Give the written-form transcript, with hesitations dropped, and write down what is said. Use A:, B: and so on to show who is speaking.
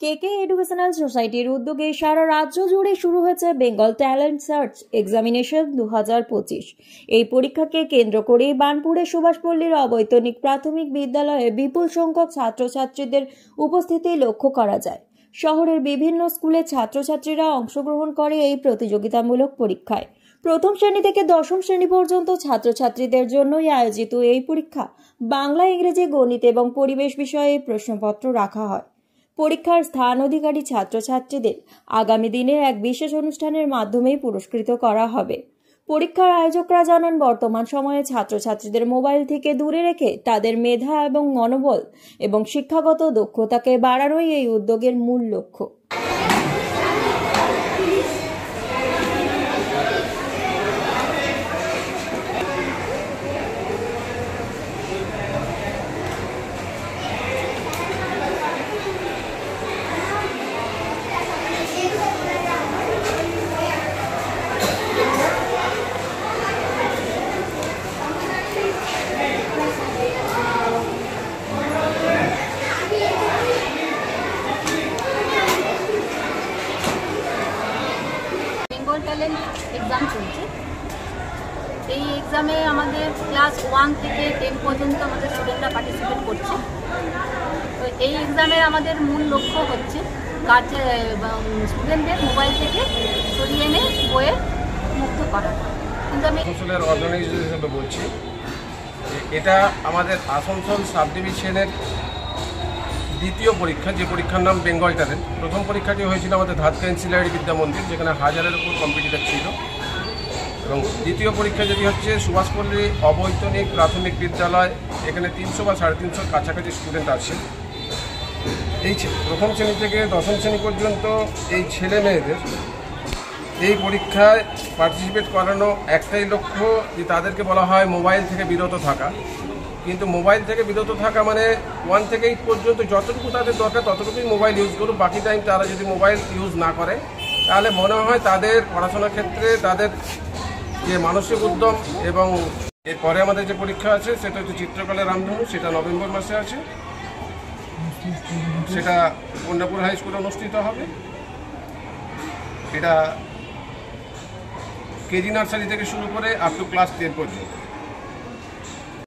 A: কেকে এডুকেশনাল সোসাইটির উদ্যোগে সারা রাজ্য জুড়ে শুরু হয়েছে বেঙ্গল ট্যালেন্ট সার্চ এক্সামিনেশন 2025। এই পরীক্ষাকে কেন্দ্র করে বার্নপুরের সুভাষপল্লীর অবৈতনিক প্রাথমিক বিদ্যালয়ে বিপুল সংখ্যক ছাত্রছাত্রীদের উপস্থিতি লক্ষ্য করা যায়। শহরের বিভিন্ন স্কুলের ছাত্রছাত্রীরা অংশগ্রহণ করে এই প্রতিযোগিতামূলক পরীক্ষায়। প্রথম শ্রেণী থেকে দশম শ্রেণী পর্যন্ত ছাত্রছাত্রীদের জন্যই আয়োজিত এই পরীক্ষা বাংলা, ইংরেজি, গণিত এবং পরিবেশ বিষয়ে প্রশ্নপত্র রাখা হয়। পরীক্ষার স্থান অধিকারী ছাত্রছাত্রীদের আগামী দিনে এক বিশেষ অনুষ্ঠানের মাধ্যমে পুরস্কৃত করা হবে। পরীক্ষার আয়োজকরা জানান, বর্তমান সময়ে ছাত্রছাত্রীদের মোবাইল থেকে দূরে রেখে তাদের মেধা এবং মনোবল এবং শিক্ষাগত দক্ষতাকে বাড়ানোই এই উদ্যোগের মূল লক্ষ্য।
B: বেঙ্গল ট্যালেন্ট এক্সাম চলছে। এই এক্সামে আমাদের ক্লাস 1 থেকে 10 পর্যন্ত আমাদের স্টুডেন্টরা পার্টিসিপেট করছে। তো এই এক্সামের আমাদের মূল লক্ষ্য হচ্ছে স্টুডেন্টদের মোবাইল থেকে সরিয়ে এনে বইয়ে মুক্ত করা। কিন্তু আমি
C: আসানসোলের অর্গানাইজার হিসেবে বলছি, এটা আমাদের আসানসোল সাব ডিভিশনের দ্বিতীয় পরীক্ষা, যে পরীক্ষার নাম বেঙ্গল ট্যালেন্ট। প্রথম পরীক্ষাটি হয়েছিল আমাদের ধাতকা এনসিলারি বিদ্যা মন্দির, যেখানে 1000-এর উপর কম্পিটিটর ছিল। এবং দ্বিতীয় পরীক্ষা যেটি হচ্ছে সুভাষপল্লী অবৈতনিক প্রাথমিক বিদ্যালয়, এখানে 300 বা 350 কাছাকাছি স্টুডেন্ট আছে। এই প্রথম শ্রেণী থেকে দশম শ্রেণী পর্যন্ত এই ছেলে মেয়েদের এই পরীক্ষায় পার্টিসিপেট করানো একটাই লক্ষ্য, যে তাদেরকে বলা হয় মোবাইল থেকে বিরত থাকা। কিন্তু মোবাইল থেকে বিরত থাকা মানে 1 থেকে 8 পর্যন্ত যতটুকু তাদের দরকার ততটুকুই মোবাইল ইউজ করুক। বাকি টাইম তারা যদি মোবাইল ইউজ না করে, তাহলে মনে হয় তাদের পড়াশোনার ক্ষেত্রে তাদের যে মানসিক উদ্যম। এবং এরপরে আমাদের যে পরীক্ষা আছে সেটা হচ্ছে চিত্রকলা রামধনু, সেটা নভেম্বর মাসে আছে। সেটা কন্যাপুর হাই স্কুলে অনুষ্ঠিত হবে। এটা কেজি নার্সারি থেকে শুরু করে আপ টু ক্লাস 10 পর্যন্ত।